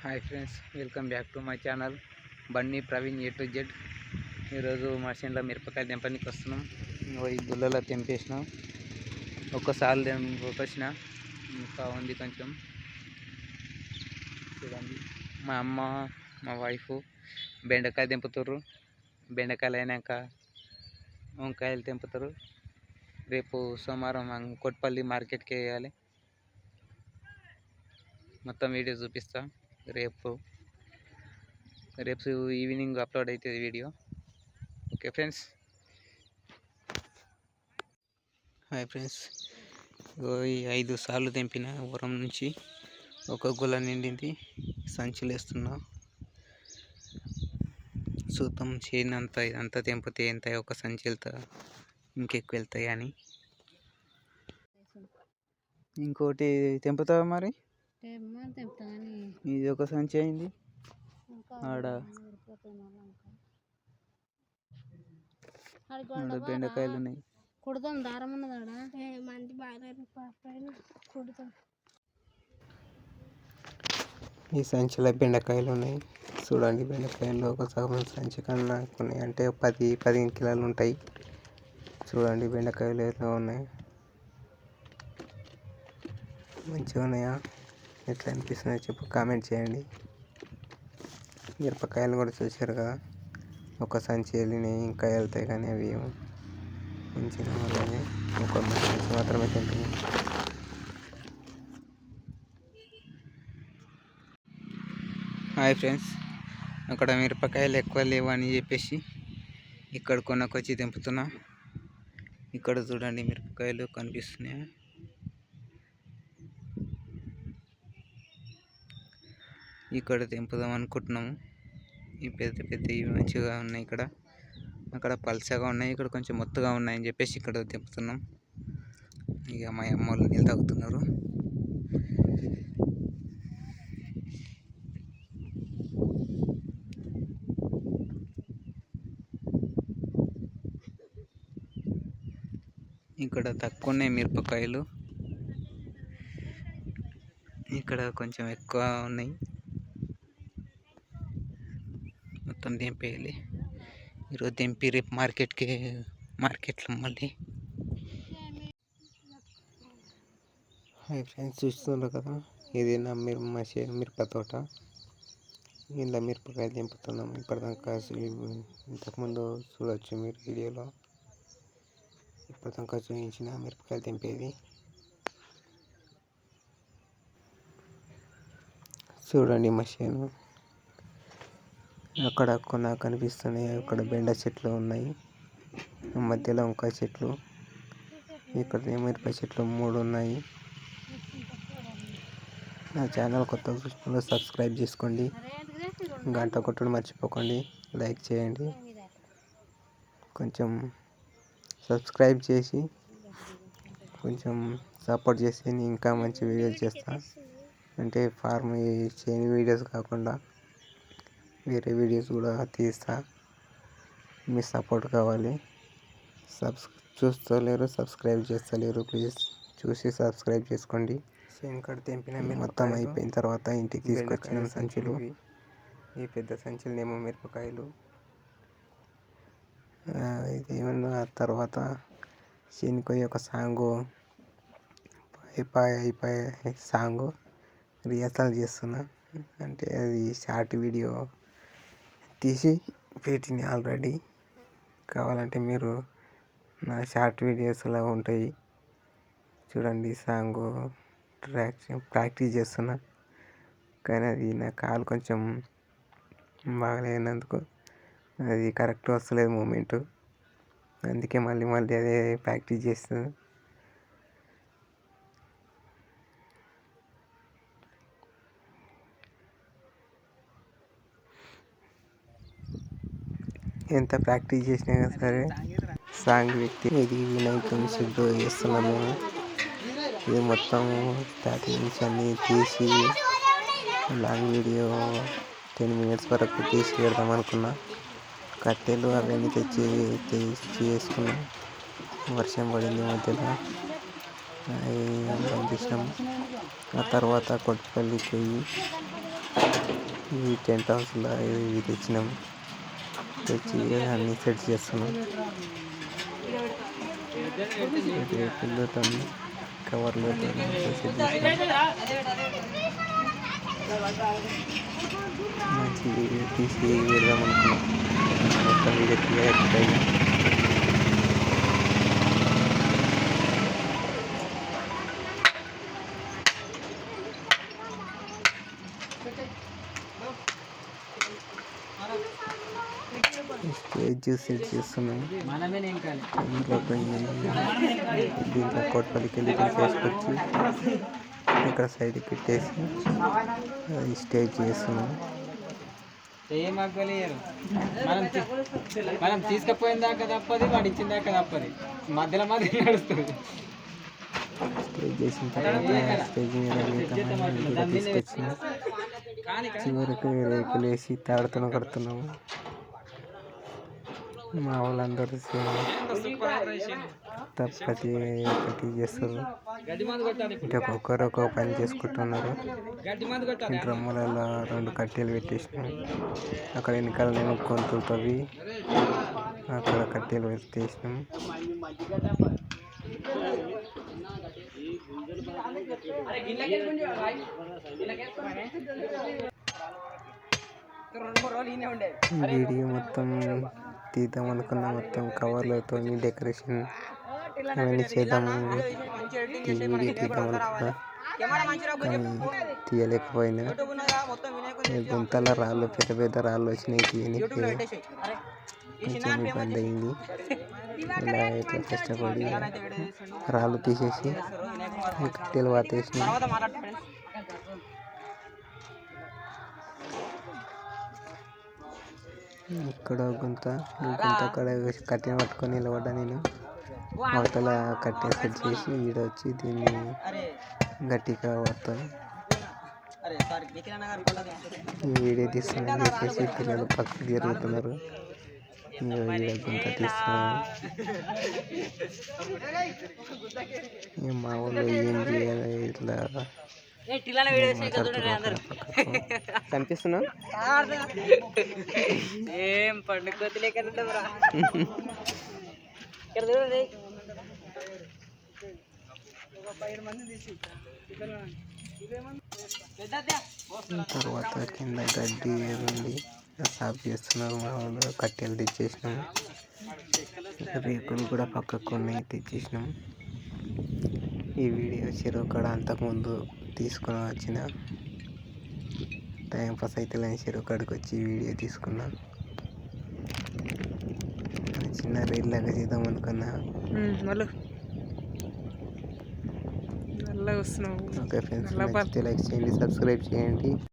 Hi friends, welcome back to my channel Bunny Praveen A to Z. ఈరోజు మా చేనులో మిరపకాయలు తెంపడానికి వస్తున్నాం. ఈ గుళ్ళలో తెంపేసినాం. ఒక్కసారి తెంపొచ్చిన, ఇంకా ఉంది కొంచెం. చూడండి, మా అమ్మ మా వైఫ్ బెండకాయ తెంపుతారు. బెండకాయలు అయినాక వంకాయలు తెంపుతారు. రేపు సోమవారం కొట్పల్లి మార్కెట్కి వేయాలి. మొత్తం వీడియో చూపిస్తా. రేపు ఈవినింగ్ అప్లోడ్ అవుతుంది video. Okay friends. Hi friends, ఈ 5 సార్లు తెంపిన ఊరం నుంచి ఒక గుల నిండింది. సంచులు వేస్తున్నా. చూద్దాం చేయనంత ఇదంతా తెంపితే ఎంత ఒక సంచి వెళ్తా, ఇంకెక్కువ వెళ్తాయి అని. ఇంకోటి తెంపుతావా మరి? ఇది ఒక సంచి అయింది. ఆడ బెండకాయలు ఉన్నాయి. కుడతాం, దారం ఉన్నదాడ మంది బాగా కుడతాం. ఈ సంచిలో బెండకాయలు ఉన్నాయి. చూడండి, బెండకాయలు ఒక సగం సంచి కన్నా ఉన్నాయి, అంటే 10-15 కిలోలు ఉంటాయి. చూడండి బెండకాయలు ఎలా ఉన్నాయి, మంచిగా ఉన్నాయా? ఎట్లా అనిపిస్తున్నాయో చెప్పు, కామెంట్ చేయండి. మిరపకాయలు కూడా చూసారు కదా, ఒక సంచి వెళ్ళినాయి, ఇంకా వెళ్తాయి కానీ అవి మంచిగా వాళ్ళని ఒక సంచి మాత్రమే తింటున్నాయి. హాయ్ ఫ్రెండ్స్, అక్కడ మిరపకాయలు ఎక్కువ లేవు అని చెప్పేసి ఇక్కడ కొనకొచ్చి తెంపుతున్నా. ఇక్కడ చూడండి మిరపకాయలు కనిపిస్తున్నాయి. ఇక్కడ తెంపుదాం అనుకుంటున్నాము. ఈ పెద్ద ఇవి మంచిగా ఉన్నాయి. అక్కడ పల్చగా ఉన్నాయి, ఇక్కడ కొంచెం మొత్తగా ఉన్నాయని చెప్పేసి ఇక్కడ తెంపుతున్నాం. ఇక మా అమ్మ వాళ్ళు నీళ్ళు తాగుతున్నారు. ఇక్కడ తక్కువ ఉన్నాయి మిరపకాయలు, ఇక్కడ కొంచెం ఎక్కువ ఉన్నాయి. మొత్తం తెంపేయాలి ఈరోజు. తెంపి రేపు మార్కెట్లో మళ్ళీ. హాయ్ ఫ్రెండ్స్, చూస్తున్నారు కదా, ఇది నా మిరప తోట. ఇంట్లో మిరపకాయలు తెంపుతున్నాం. ఇప్పటిదాకా ఇంతకుముందు చూడవచ్చు మీరు వీడియోలో. ఇప్పటిదాకా చూపించిన మిరపకాయలు తెంపేది. చూడండి మా చేను. అక్కడ నాకు కనిపిస్తున్నాయి. అక్కడ బెండ చెట్లు ఉన్నాయి, మధ్యలో వంకాయ చెట్లు, ఇక్కడ మిరప చెట్లు 3 ఉన్నాయి. నా ఛానల్ కొత్త చూసుకుంటే సబ్స్క్రైబ్ చేసుకోండి, గంట కొట్టడం మర్చిపోకండి, లైక్ చేయండి. కొంచెం సబ్స్క్రైబ్ చేసి కొంచెం సపోర్ట్ చేసి నేను ఇంకా మంచి వీడియోలు చేస్తా. అంటే ఫార్మ్ చేయని వీడియోస్ కాకుండా వేరే వీడియోస్ కూడా తీస్తా. మీ సపోర్ట్ కావాలి. చూస్తలేరు, సబ్స్క్రైబ్ చేస్తలేరు, ప్లీజ్ చూసి సబ్స్క్రైబ్ చేసుకోండి. శంకర్ తెంపిన మొత్తం అయిపోయిన తర్వాత ఇంటికి తీసుకొచ్చిన సంచులు. ఈ పెద్ద సంచులనేమో మిరపకాయలు. ఇది ఏమన్నా తర్వాత శనికోయి ఒక సాంగు అయిపోయి సాంగు రిహర్సల్ చేస్తున్నా. అంటే అది షార్ట్ వీడియో తీసి పెట్టిన ఆల్రెడీ. కావాలంటే మీరు నా షార్ట్ వీడియోస్ అలా ఉంటాయి చూడండి. సాంగు ప్రాక్టీస్ చేస్తున్నా, కానీ అది నా కాలు కొంచెం బాగలేనందుకు అది కరెక్ట్ వస్తలేదు మూమెంటు. అందుకే మళ్ళీ అదే ప్రాక్టీస్ చేస్తున్నా. ఎంత ప్రాక్టీస్ చేసినా సరే సాంగ్ వ్యక్తి. ఇది వినాయక శుద్ధి చేస్తున్నాం మేము. ఇది మొత్తం స్టార్టింగ్ నుంచి అన్నీ తీసి లాంగ్ వీడియో 10 minutes వరకు తీసి పెడదాం అనుకున్నా. కట్టెలు అవన్నీ తెచ్చి చేసుకున్నాం. వర్షం పడింది మధ్యలో, అవి పంపించినాం. ఆ తర్వాత కొట్టుపల్లికి పోయి ఈ టెంట్ హౌస్లో ఇవి తెచ్చినాం. తెచ్చి అన్నీ సెట్ చేస్తున్నాం. రేకులతో కవర్లో సెట్ చేస్తున్నాం. మంచి తీసి వెళ్దాం అనుకున్నాం. మొత్తం వీడియో తీయాలి. స్టేజ్ సెట్ చేస్తున్నాం. దీంట్లో కోట్పల్లికి వెళ్ళి తీసుకొచ్చి ఇక్కడ సైడ్కి పెట్టేసి ఈ స్టేజ్ చేస్తున్నాం. మనం తీసుకుపోయిన దాకా తప్పది, వాడు ఇచ్చిన దాకా తప్పది, మధ్యలో మధ్య నడుస్తుంది. స్టేజ్ చేసిన తర్వాత స్టేజ్ మీద కూడా తీసుకొచ్చిన చివరికి రేకులు వేసి తాడుతో కడుతున్నాము. మా వాళ్ళందరూ ప్రతి ఒక్కటి చేస్తారు. ఇంకా ఒక్కొక్కరు ఒక్కొక్క పని చేసుకుంటున్నారు. డ్రమ్ములలో 2 కట్టెలు పెట్టేసినాం. అక్కడ వెనకాల నేను కొంతులు తవ్వి అక్కడ కట్టెలు పెట్టేసినాం. వీడియో మొత్తం తీద్దాం అనుకున్నా. మొత్తం కవర్లతో డెకరేషన్ అవన్నీ చేద్దాము, వీడియో తీద్దాం అనుకున్నా. కానీ తీయలేకపోయినా. గుంతల రాళ్ళు, పెద్ద పెద్ద రాళ్ళు వచ్చినాయి. తీయనికి కొంచెం ఇబ్బంది అయింది. ఇలా ఇట్లా కష్టపడి రాళ్ళు తీసేసి కట్టెలు వాతేసి ఇక్కడ గుంత అక్కడ కట్టెని పట్టుకొని నిలబడ్డా నేను. అవతల కట్టె సెట్ చేసి ఈడ వచ్చి దీన్ని గట్టిగా పడతాను. వీడియో తీస్తున్నాను చెప్పేసి పిల్లలు పక్కకి జరుగుతున్నారు. ఈడ గుంత తీస్తున్నాను. మా ఊళ్ళో ఏం చేయాలి ఇట్లా కనిపిస్తున్నా. ఏం పండుగ తర్వాత కింద గడ్డి ఉంది, సాఫ్ చేస్తున్నారు. మా వాళ్ళు కట్టెలు తెచ్చేసినాము. రేకులు కూడా పక్కకు ఉన్నాయి, తెచ్చేసినాం. ఈ వీడియో చెరువు కాడ అంతకుముందు తీసుకొని వచ్చిన టైంపాస్ అయితే లేని చెరువు కాడికి వచ్చి వీడియో తీసుకున్నా. చిన్న రీల్ లాగా చేద్దాం అనుకున్నా. ఓకే ఫ్రెండ్స్, లైక్ చేయండి, సబ్స్క్రైబ్ చేయండి.